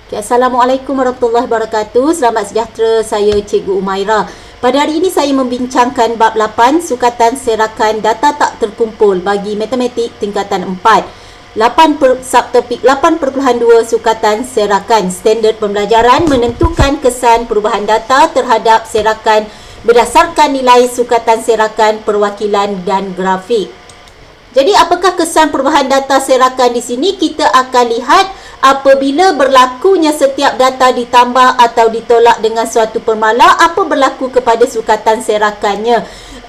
Okay, Assalamualaikum warahmatullahi wabarakatuh. Selamat sejahtera, saya Cikgu Umairah. Pada hari ini saya membincangkan bab 8 sukatan serakan data tak terkumpul bagi matematik tingkatan 4. Subtopik 8.2 sukatan serakan. Standard pembelajaran menentukan kesan perubahan data terhadap serakan berdasarkan nilai sukatan serakan, perwakilan dan grafik. Jadi apakah kesan perubahan data serakan di sini? Kita akan lihat apabila berlakunya setiap data ditambah atau ditolak dengan suatu permala, apa berlaku kepada sukatan serakannya?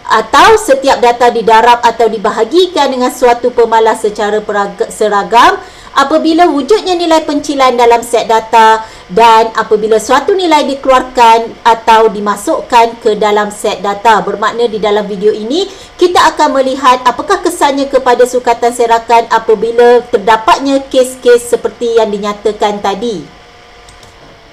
Atau setiap data didarab atau dibahagikan dengan suatu permala secara seragam apabila wujudnya nilai pencilan dalam set data dan apabila suatu nilai dikeluarkan atau dimasukkan ke dalam set data. Bermakna di dalam video ini kita akan melihat apakah kesannya kepada sukatan serakan apabila terdapatnya kes-kes seperti yang dinyatakan tadi.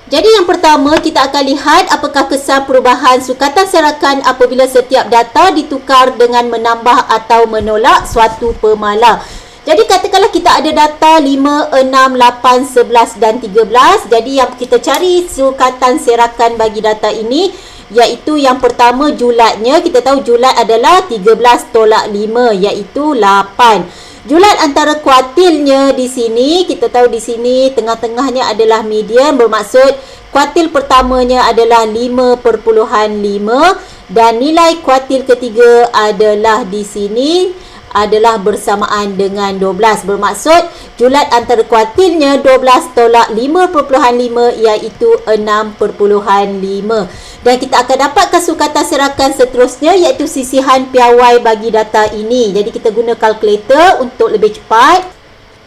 Jadi yang pertama kita akan lihat apakah kesan perubahan sukatan serakan apabila setiap data ditukar dengan menambah atau menolak suatu permala. Jadi katakanlah kita ada data 5, 6, 8, 11 dan 13. Jadi yang kita cari sukatan serakan bagi data ini iaitu yang pertama julatnya. Kita tahu julat adalah 13 tolak 5 iaitu 8. Julat antara kuartilnya di sini, kita tahu di sini tengah-tengahnya adalah median, bermaksud kuartil pertamanya adalah 5.5 dan nilai kuartil ketiga adalah di sini adalah bersamaan dengan 12. Bermaksud julat antara kuartilnya 12 tolak 5.5 iaitu 6.5. Dan kita akan dapatkan sukatan serakan seterusnya iaitu sisihan piawai bagi data ini. Jadi kita guna kalkulator untuk lebih cepat.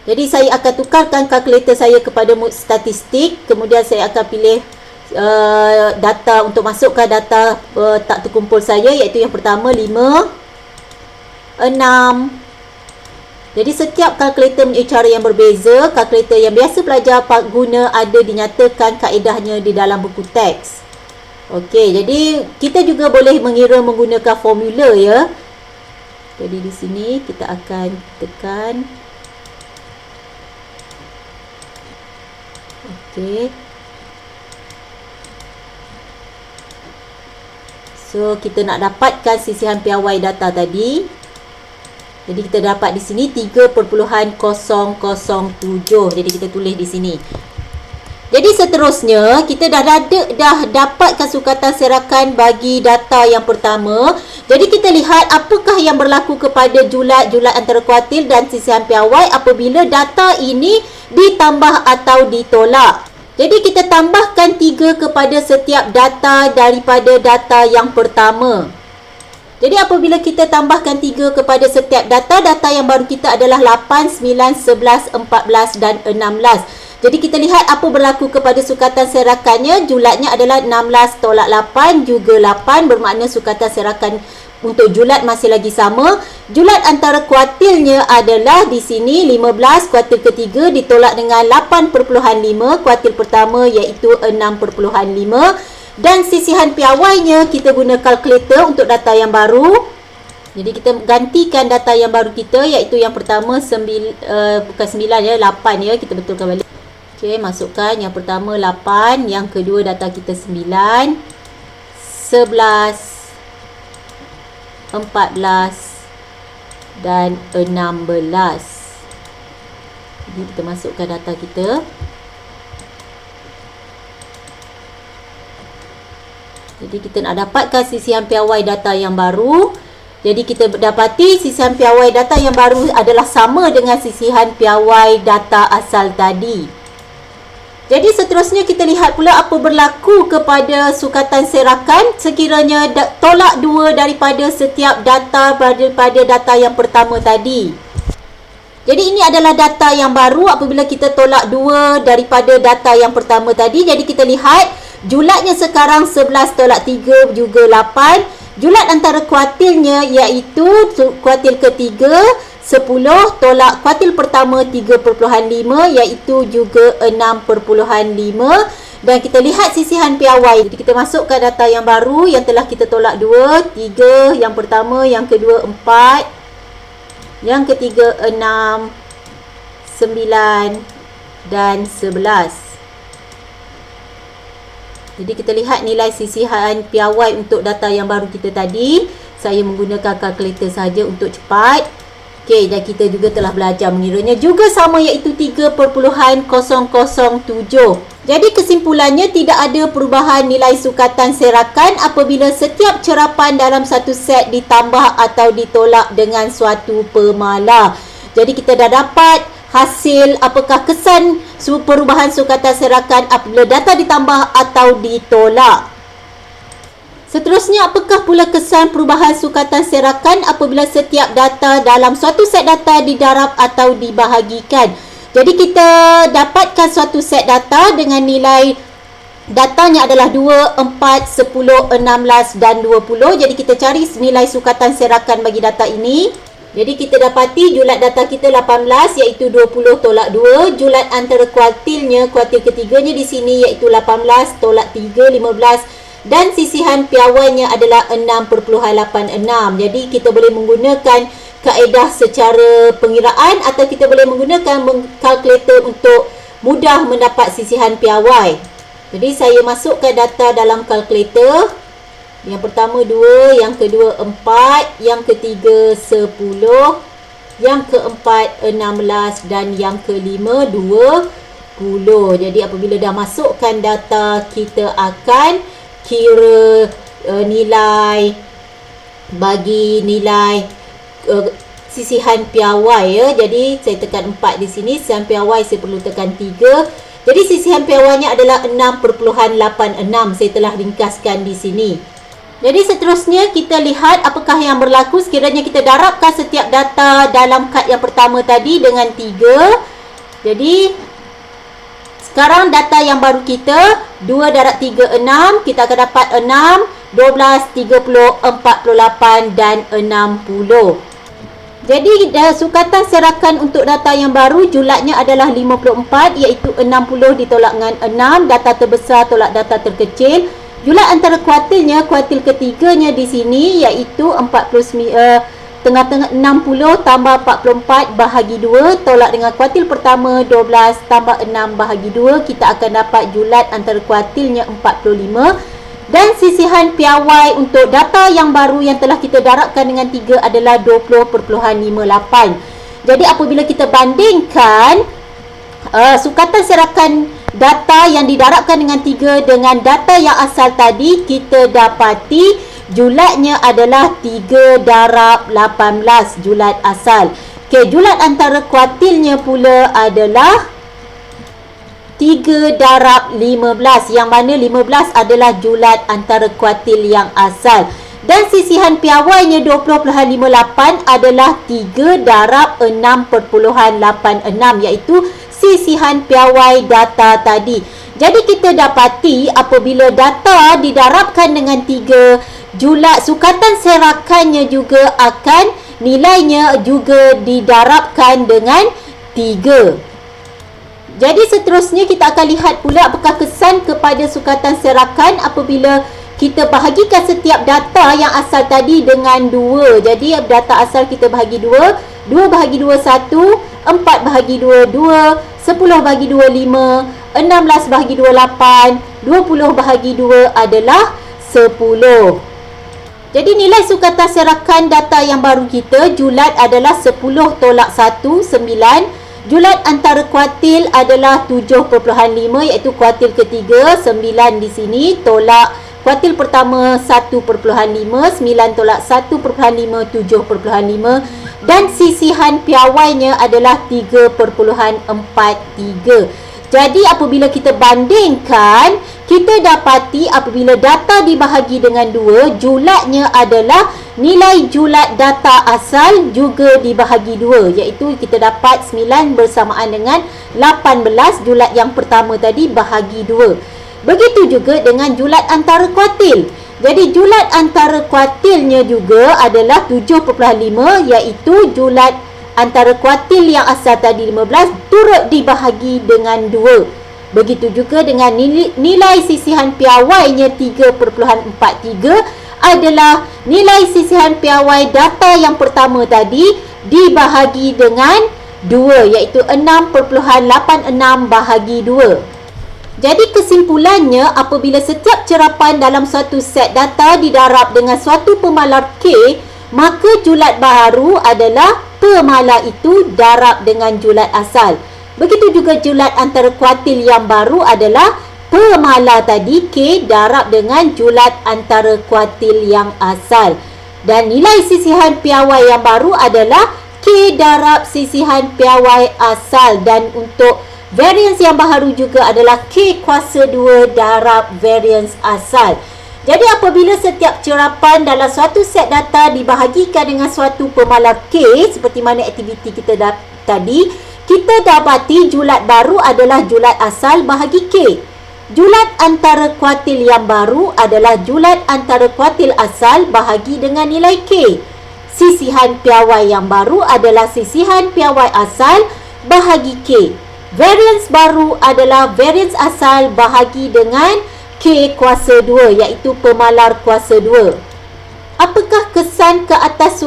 Jadi saya akan tukarkan kalkulator saya kepada mood statistik. Kemudian saya akan pilih data untuk masukkan data tak terkumpul saya iaitu yang pertama 5, 6. Jadi setiap kalkulator mempunyai cara yang berbeza. Kalkulator yang biasa pelajar guna ada dinyatakan kaedahnya di dalam buku teks. Okey, jadi kita juga boleh mengira menggunakan formula ya. Jadi di sini kita akan tekan. Okey. So kita nak dapatkan sisihan piawai data tadi. Jadi kita dapat di sini 3.007. Jadi kita tulis di sini. Jadi seterusnya kita dah dapatkan sukatan serakan bagi data yang pertama. Jadi kita lihat apakah yang berlaku kepada julat antara kuartil dan sisihan piawai apabila data ini ditambah atau ditolak. Jadi kita tambahkan 3 kepada setiap data daripada data yang pertama. Jadi apabila kita tambahkan 3 kepada setiap data yang baru kita adalah 8, 9, 11, 14 dan 16. Jadi kita lihat apa berlaku kepada sukatan serakannya. Julatnya adalah 16 tolak 8 juga 8. Bermakna sukatan serakan untuk julat masih lagi sama. Julat antara kuartilnya adalah di sini 15 kuartil ketiga ditolak dengan 8.5 kuartil pertama iaitu 6.5. Dan sisihan piawainya kita guna kalkulator untuk data yang baru. Jadi kita gantikan data yang baru kita iaitu yang pertama bukan 9 ya, 8 ya, kita betulkan balik. Okey, masukkan yang pertama 8, yang kedua data kita 9, 11, 14 dan 16. Jadi kita masukkan data kita. Jadi kita nak dapatkan sisihan piawai data yang baru. Jadi kita dapati sisihan piawai data yang baru adalah sama dengan sisihan piawai data asal tadi. Jadi seterusnya kita lihat pula apa berlaku kepada sukatan serakan sekiranya tolak 2 daripada setiap data daripada data yang pertama tadi. Jadi ini adalah data yang baru apabila kita tolak 2 daripada data yang pertama tadi. Jadi kita lihat julatnya sekarang 11 tolak 3 juga 8. Julat antara kuartilnya iaitu kuartil ketiga 10 tolak kuartil pertama 3.5 iaitu juga 6.5. Dan kita lihat sisihan piawai. Jadi kita masukkan data yang baru yang telah kita tolak 2, 3, yang pertama, yang kedua 4, yang ketiga 6, 9 dan 11. Jadi kita lihat nilai sisihan piawai untuk data yang baru kita tadi. Saya menggunakan kalkulator saja untuk cepat. Okey, dan kita juga telah belajar mengiranya juga sama, iaitu 3.007. Jadi kesimpulannya, tidak ada perubahan nilai sukatan serakan apabila setiap cerapan dalam satu set ditambah atau ditolak dengan suatu pemala. Jadi kita dah dapat hasil apakah kesan perubahan sukatan serakan apabila data ditambah atau ditolak. Seterusnya, apakah pula kesan perubahan sukatan serakan apabila setiap data dalam suatu set data didarab atau dibahagikan. Jadi kita dapatkan suatu set data dengan nilai datanya adalah 2, 4, 10, 16 dan 20. Jadi kita cari nilai sukatan serakan bagi data ini. Jadi kita dapati julat data kita 18, iaitu 20 tolak 2. Julat antara kuartilnya, kuartil ketiganya di sini, iaitu 18 tolak 3, 15. Dan sisihan piawainya adalah 6.86. Jadi kita boleh menggunakan kaedah secara pengiraan atau kita boleh menggunakan kalkulator untuk mudah mendapat sisihan piawai. Jadi saya masukkan data dalam kalkulator. Yang pertama 2, yang kedua 4, yang ketiga 10, yang keempat 16 dan yang kelima 20. Jadi apabila dah masukkan data, kita akan kira nilai bagi nilai sisihan piawai ya. Jadi saya tekan 4 di sini, sisihan piawai saya perlu tekan 3. Jadi sisihan piawainya adalah 6.86. Saya telah ringkaskan di sini. Jadi seterusnya kita lihat apakah yang berlaku sekiranya kita darabkan setiap data dalam kad yang pertama tadi dengan 3. Jadi sekarang data yang baru kita 2 darab 3 6. Kita akan dapat 6, 12, 30, 48 dan 60. Jadi sukatan serakan untuk data yang baru julatnya adalah 54, iaitu 60 ditolak dengan 6. Data terbesar tolak data terkecil. Julat antara kuartilnya, kuartil ketiganya di sini, iaitu 60 tambah 44 bahagi 2 tolak dengan kuartil pertama 12 tambah 6 bahagi 2. Kita akan dapat julat antara kuartilnya 45. Dan sisihan piawai untuk data yang baru yang telah kita darabkan dengan 3 adalah 20.58. Jadi apabila kita bandingkan sukatan serakan data yang didarabkan dengan 3 dengan data yang asal tadi, kita dapati julatnya adalah 3 darab 18 julat asal. Okey, julat antara kuartilnya pula adalah 3 darab 15, yang mana 15 adalah julat antara kuartil yang asal. Dan sisihan piawainya 20.58 adalah 3 darab 6.86, iaitu sisihan piawai data tadi. Jadi kita dapati apabila data didarabkan dengan 3, julat sukatan serakannya juga akan nilainya juga didarabkan dengan 3. Jadi seterusnya kita akan lihat pula apakah kesan kepada sukatan serakan apabila kita bahagikan setiap data yang asal tadi dengan 2. Jadi data asal kita bahagi 2, 2 bahagi 2 1, 4 bahagi 2 2, 10 bahagi 2 5, 16 bahagi 2 8, 20 bahagi 2 adalah 10. Jadi nilai sukatan serakan data yang baru kita, julat adalah 10 tolak 1, 9. Julat antara kuartil adalah 7.5, iaitu kuartil ketiga 9 di sini tolak kuartil pertama 1.5, 9 tolak 1.5, 7.5. Dan sisihan piawainya adalah 3.43. Jadi apabila kita bandingkan, kita dapati apabila data dibahagi dengan 2, julatnya adalah nilai julat data asal juga dibahagi 2, iaitu kita dapat 9 bersamaan dengan 18 julat yang pertama tadi bahagi 2. Begitu juga dengan julat antara kuartil. Jadi julat antara kuartilnya juga adalah 7.5, iaitu julat antara kuartil yang asal tadi 15 turut dibahagi dengan 2. Begitu juga dengan nilai sisihan piawainya 3.43 adalah nilai sisihan piawai data yang pertama tadi dibahagi dengan 2, iaitu 6.86 bahagi 2. Jadi kesimpulannya, apabila setiap cerapan dalam suatu set data didarab dengan suatu pemalar K, maka julat baharu adalah pemalar itu darab dengan julat asal. Begitu juga julat antara kuartil yang baru adalah pemalar tadi K darab dengan julat antara kuartil yang asal. Dan nilai sisihan piawai yang baru adalah K darab sisihan piawai asal. Dan untuk variance yang baharu juga adalah K kuasa 2 darab variance asal. Jadi apabila setiap cerapan dalam suatu set data dibahagikan dengan suatu pemalar K, seperti mana aktiviti kita tadi, kita dapati julat baru adalah julat asal bahagi K. Julat antara kuartil yang baru adalah julat antara kuartil asal bahagi dengan nilai K. Sisihan piawai yang baru adalah sisihan piawai asal bahagi K. Variance baru adalah variance asal bahagi dengan K kuasa 2, iaitu pemalar kuasa 2. Apakah kesan ke atas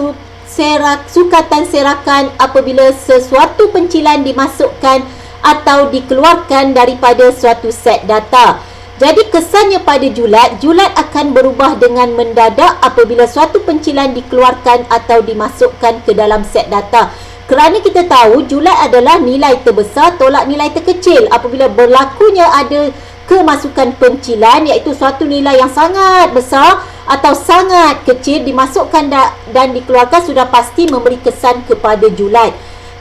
sukatan serakan apabila sesuatu pencilan dimasukkan atau dikeluarkan daripada suatu set data? Jadi kesannya pada julat akan berubah dengan mendadak apabila suatu pencilan dikeluarkan atau dimasukkan ke dalam set data. Kerana kita tahu julat adalah nilai terbesar tolak nilai terkecil. Apabila berlakunya ada kemasukan pencilan, iaitu suatu nilai yang sangat besar atau sangat kecil dimasukkan dan dikeluarkan, sudah pasti memberi kesan kepada julat.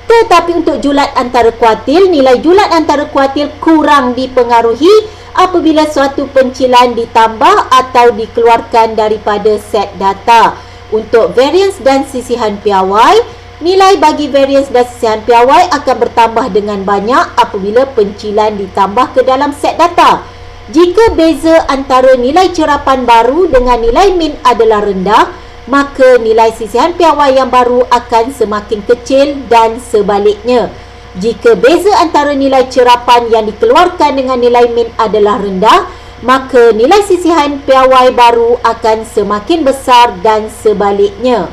Tetapi untuk julat antara kuartil, nilai julat antara kuartil kurang dipengaruhi apabila suatu pencilan ditambah atau dikeluarkan daripada set data. Untuk variance dan sisihan piawai, nilai bagi variance dan sisihan piawai akan bertambah dengan banyak apabila pencilan ditambah ke dalam set data. Jika beza antara nilai cerapan baru dengan nilai min adalah rendah, maka nilai sisihan piawai yang baru akan semakin kecil dan sebaliknya. Jika beza antara nilai cerapan yang dikeluarkan dengan nilai min adalah rendah, maka nilai sisihan piawai baru akan semakin besar dan sebaliknya.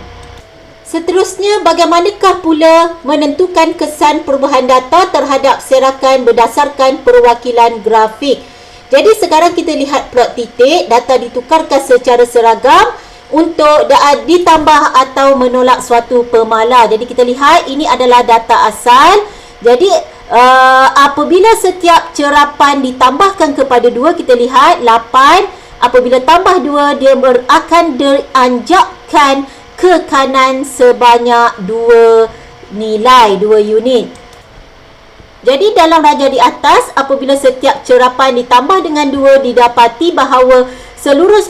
Seterusnya, bagaimanakah pula menentukan kesan perubahan data terhadap serakan berdasarkan perwakilan grafik? Jadi sekarang kita lihat plot titik, data ditukarkan secara seragam untuk ditambah atau menolak suatu pemalar. Jadi kita lihat ini adalah data asal. Jadi apabila setiap cerapan ditambahkan kepada 2, kita lihat 8. Apabila tambah 2, dia akan dianjakkan ke kanan sebanyak 2 nilai, 2 unit. Jadi dalam raja di atas, apabila setiap cerapan ditambah dengan 2, didapati bahawa seluruh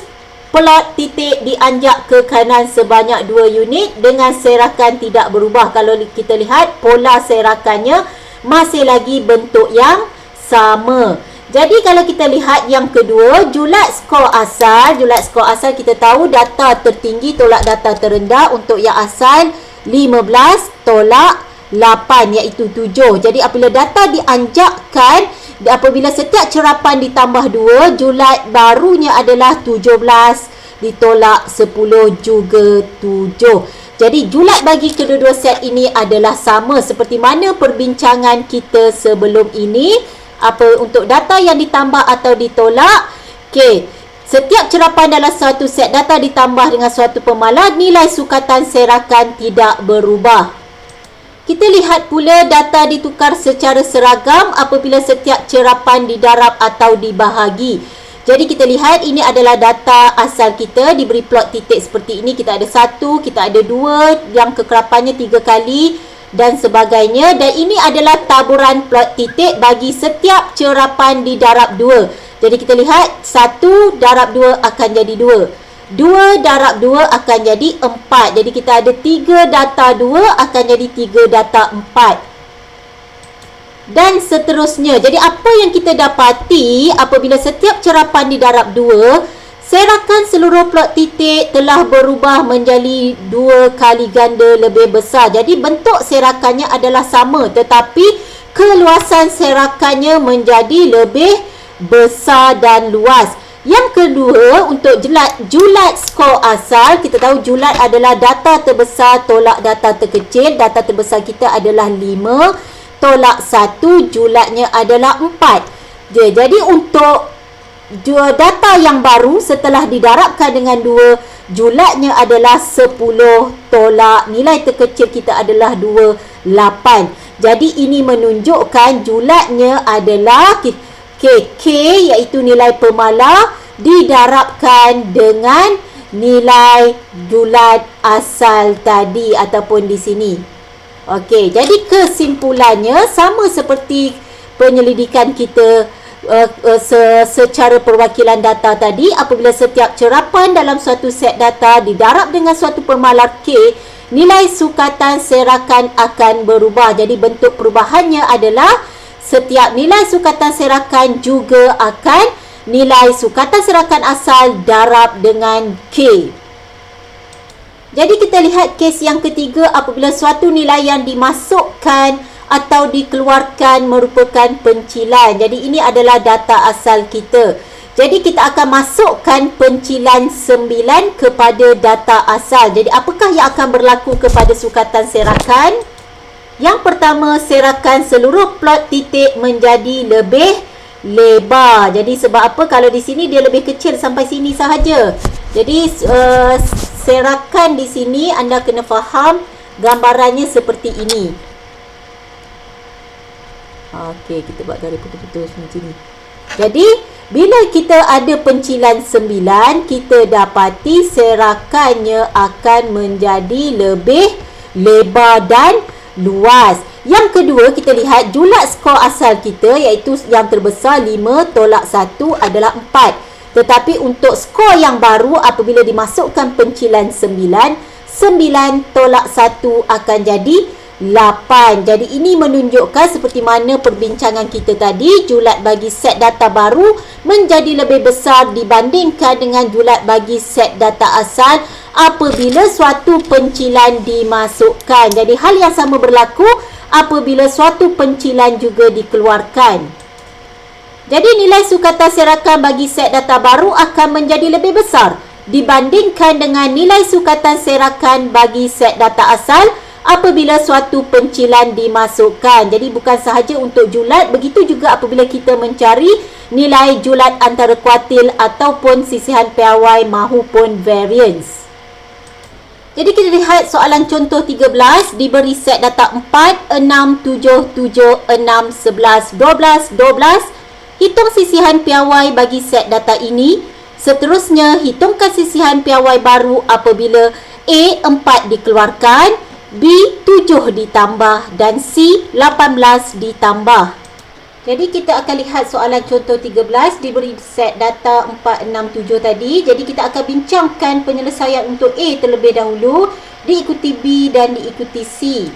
plot titik dianjak ke kanan sebanyak 2 unit dengan serakan tidak berubah. Kalau kita lihat, pola serakannya masih lagi bentuk yang sama. Jadi kalau kita lihat yang kedua, julat skor asal. Julat skor asal kita tahu data tertinggi tolak data terendah. Untuk yang asal 15 tolak 8, iaitu 7. Jadi apabila data dianjakkan, apabila setiap cerapan ditambah 2, julat barunya adalah 17 ditolak 10 juga 7. Jadi julat bagi kedua-dua set ini adalah sama seperti mana perbincangan kita sebelum ini. Untuk data yang ditambah atau ditolak, setiap cerapan dalam satu set data ditambah dengan suatu pemalar, nilai sukatan serakan tidak berubah. Kita lihat pula data ditukar secara seragam apabila setiap cerapan didarab atau dibahagi. Jadi kita lihat ini adalah data asal kita, diberi plot titik seperti ini. Kita ada 1, kita ada 2 yang kekerapannya 3 kali dan sebagainya. Dan ini adalah taburan plot titik bagi setiap cerapan didarab 2. Jadi kita lihat 1 darab 2 akan jadi 2. 2 darab 2 akan jadi 4. Jadi kita ada 3 data 2 akan jadi 3 data 4. Dan seterusnya. Jadi apa yang kita dapati apabila setiap cerapan didarab 2, serakan seluruh plot titik telah berubah menjadi 2 kali ganda lebih besar. Jadi bentuk serakannya adalah sama, tetapi keluasan serakannya menjadi lebih besar dan luas. Yang kedua, untuk julat skor asal, kita tahu julat adalah data terbesar tolak data terkecil. Data terbesar kita adalah 5 tolak 1, julatnya adalah 4. je. Jadi untuk data yang baru setelah didarabkan dengan 2, julatnya adalah 10 tolak nilai terkecil kita adalah 28. Jadi ini menunjukkan julatnya adalah K iaitu nilai pemala didarabkan dengan nilai julat asal tadi ataupun di sini. Okey, jadi kesimpulannya sama seperti penyelidikan kita secara perwakilan data tadi. Apabila setiap cerapan dalam suatu set data didarab dengan suatu pemalar K, nilai sukatan serakan akan berubah. Jadi bentuk perubahannya adalah setiap nilai sukatan serakan juga akan nilai sukatan serakan asal darab dengan K. Jadi kita lihat kes yang ketiga, apabila suatu nilai yang dimasukkan atau dikeluarkan merupakan pencilan. Jadi ini adalah data asal kita. Jadi kita akan masukkan pencilan 9 kepada data asal. Jadi apakah yang akan berlaku kepada sukatan serakan? Yang pertama, serakan seluruh plot titik menjadi lebih lebar. Jadi sebab apa? Kalau di sini dia lebih kecil sampai sini sahaja. Jadi serakan di sini anda kena faham gambarannya seperti ini. Okey, kita buat garis putus-putus macam ni. Jadi, bila kita ada pencilan 9, kita dapati serakannya akan menjadi lebih lebar dan luas. Yang kedua, kita lihat julat skor asal kita iaitu yang terbesar 5 tolak 1 adalah 4. Tetapi untuk skor yang baru apabila dimasukkan pencilan 9, 9 tolak 1 akan jadi 8. Jadi ini menunjukkan seperti mana perbincangan kita tadi, julat bagi set data baru menjadi lebih besar dibandingkan dengan julat bagi set data asal apabila suatu pencilan dimasukkan. Jadi hal yang sama berlaku apabila suatu pencilan juga dikeluarkan. Jadi nilai sukatan serakan bagi set data baru akan menjadi lebih besar dibandingkan dengan nilai sukatan serakan bagi set data asal apabila suatu pencilan dimasukkan. Jadi bukan sahaja untuk julat, begitu juga apabila kita mencari nilai julat antara kuartil ataupun sisihan piawai mahupun variance. Jadi kita lihat soalan contoh 13, diberi set data 4, 6, 7, 7, 6, 11, 12, 12. Hitung sisihan piawai bagi set data ini. Seterusnya, hitungkan sisihan piawai baru apabila A 4 dikeluarkan, B 7 ditambah dan C 18 ditambah. Jadi kita akan lihat soalan contoh 13, diberi set data 4, 6, 7 tadi. Jadi kita akan bincangkan penyelesaian untuk A terlebih dahulu, diikuti B dan diikuti C.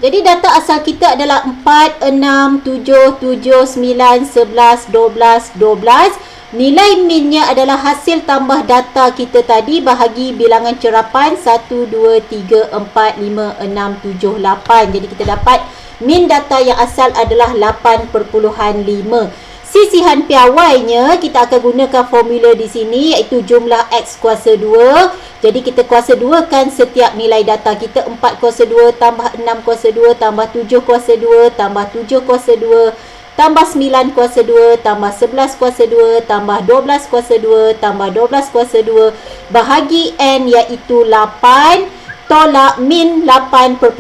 Jadi data asal kita adalah 4, 6, 7, 7, 9, 11, 12, 12. Nilai minnya adalah hasil tambah data kita tadi bahagi bilangan cerapan 1, 2, 3, 4, 5, 6, 7, 8. Jadi kita dapat min data yang asal adalah 8.5. Sisihan piawainya kita akan gunakan formula di sini iaitu jumlah X kuasa 2. Jadi kita kuasa 2 kan setiap nilai data kita, 4 kuasa 2 tambah 6 kuasa 2 tambah 7 kuasa 2 tambah 7 kuasa 2 tambah 9 kuasa 2, tambah 11 kuasa 2, tambah 12 kuasa 2, tambah 12 kuasa 2, bahagi N iaitu 8, tolak min 8.5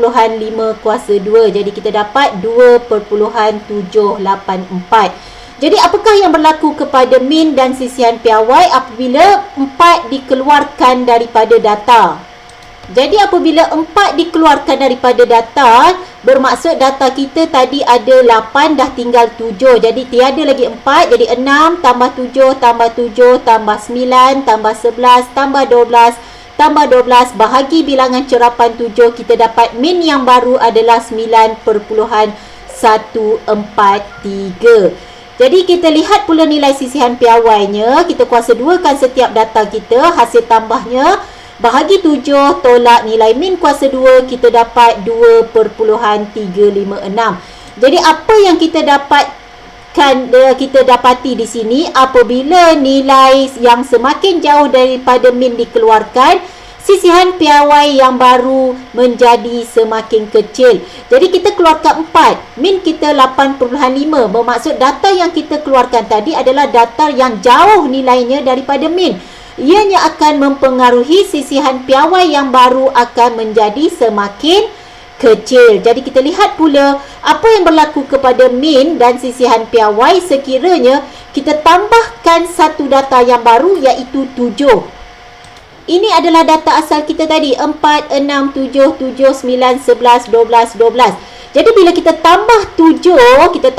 kuasa 2. Jadi kita dapat 2.784. Jadi apakah yang berlaku kepada min dan sisihan piawai apabila 4 dikeluarkan daripada data? Jadi apabila 4 dikeluarkan daripada data, bermaksud data kita tadi ada 8, dah tinggal 7. Jadi tiada lagi 4, jadi 6 tambah 7 tambah 7 tambah 9 tambah 11 tambah 12 tambah 12 bahagi bilangan cerapan 7, kita dapat min yang baru adalah 9.143. Jadi kita lihat pula nilai sisihan piawainya, kita kuasa 2 kan setiap data kita, hasil tambahnya bahagi 7 tolak nilai min kuasa 2, kita dapat 2.356. Jadi apa yang kita dapati di sini, apabila nilai yang semakin jauh daripada min dikeluarkan, sisihan piawai yang baru menjadi semakin kecil. Jadi kita keluarkan 4, min kita 8.5. Bermaksud data yang kita keluarkan tadi adalah data yang jauh nilainya daripada min. Ianya akan mempengaruhi sisihan piawai yang baru akan menjadi semakin kecil. Jadi kita lihat pula apa yang berlaku kepada min dan sisihan piawai sekiranya kita tambahkan satu data yang baru, iaitu 7. Ini adalah data asal kita tadi, 4, 6, 7, 7, 9, 11, 12, 12. Jadi bila kita tambah 7, 7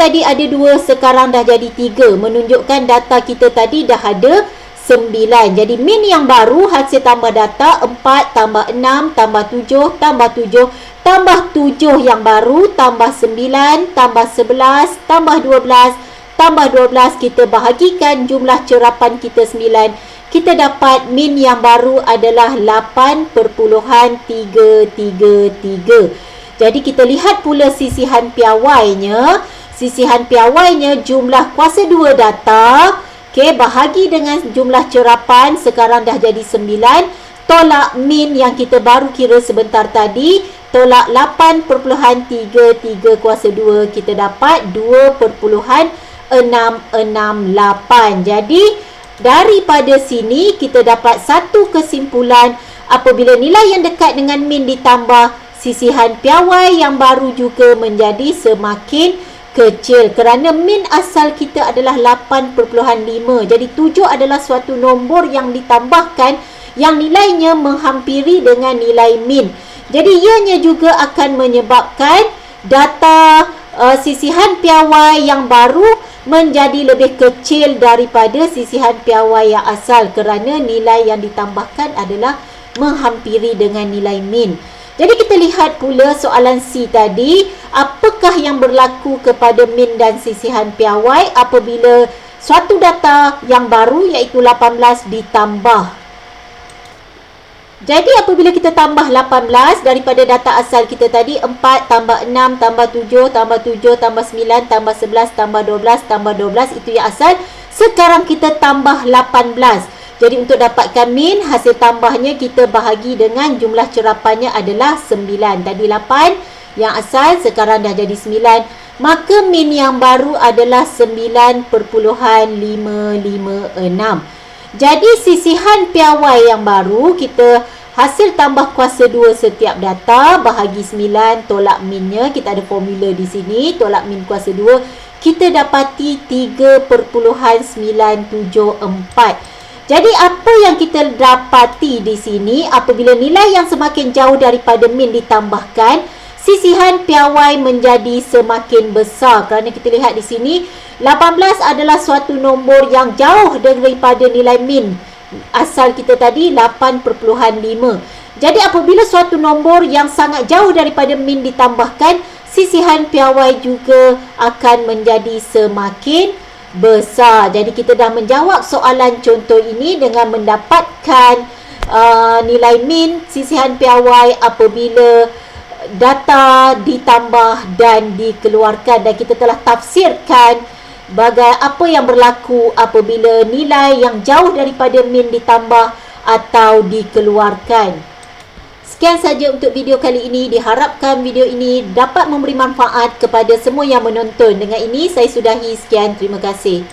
tadi ada 2, sekarang dah jadi 3. Menunjukkan data kita tadi dah ada 9. Jadi min yang baru hasil tambah data 4 tambah 6 tambah 7 tambah 7 tambah 7 yang baru tambah 9 tambah 11 tambah 12 tambah 12, kita bahagikan jumlah cerapan kita 9. Kita dapat min yang baru adalah 8.333. Jadi kita lihat pula sisihan piawainya. Sisihan piawainya jumlah kuasa 2 data. Okey, bahagi dengan jumlah cerapan, sekarang dah jadi 9. Tolak min yang kita baru kira sebentar tadi. Tolak 8.33 kuasa 2, kita dapat 2.668. Jadi daripada sini kita dapat satu kesimpulan, apabila nilai yang dekat dengan min ditambah, sisihan piawai yang baru juga menjadi semakin kecil. Kerana min asal kita adalah 8.5. Jadi 7 adalah suatu nombor yang ditambahkan yang nilainya menghampiri dengan nilai min. Jadi ianya juga akan menyebabkan data sisihan piawai yang baru menjadi lebih kecil daripada sisihan piawai yang asal, kerana nilai yang ditambahkan adalah menghampiri dengan nilai min. Jadi kita lihat pula soalan C tadi, apakah yang berlaku kepada min dan sisihan piawai apabila suatu data yang baru iaitu 18 ditambah. Jadi apabila kita tambah 18 daripada data asal kita tadi, 4 tambah 6 tambah 7 tambah 7 tambah 9 tambah 11 tambah 12 tambah 12, itu yang asal. Sekarang kita tambah 18. Jadi untuk dapatkan min, hasil tambahnya kita bahagi dengan jumlah cerapannya adalah 9. Tadi 8 yang asal, sekarang dah jadi 9. Maka min yang baru adalah 9.556. Jadi sisihan piawai yang baru, kita hasil tambah kuasa 2 setiap data, bahagi 9, tolak minnya. Kita ada formula di sini, tolak min kuasa 2. Kita dapati 3.974. Jadi apa yang kita dapati di sini, apabila nilai yang semakin jauh daripada min ditambahkan, sisihan piawai menjadi semakin besar. Kerana kita lihat di sini, 18 adalah suatu nombor yang jauh daripada nilai min asal kita tadi, 8.5. Jadi apabila suatu nombor yang sangat jauh daripada min ditambahkan, sisihan piawai juga akan menjadi semakin besar. Jadi kita dah menjawab soalan contoh ini dengan mendapatkan nilai min sisihan piawai apabila data ditambah dan dikeluarkan, dan kita telah tafsirkan apa yang berlaku apabila nilai yang jauh daripada min ditambah atau dikeluarkan. Sekian saja untuk video kali ini. Diharapkan video ini dapat memberi manfaat kepada semua yang menonton. Dengan ini saya sudahi. Sekian, terima kasih.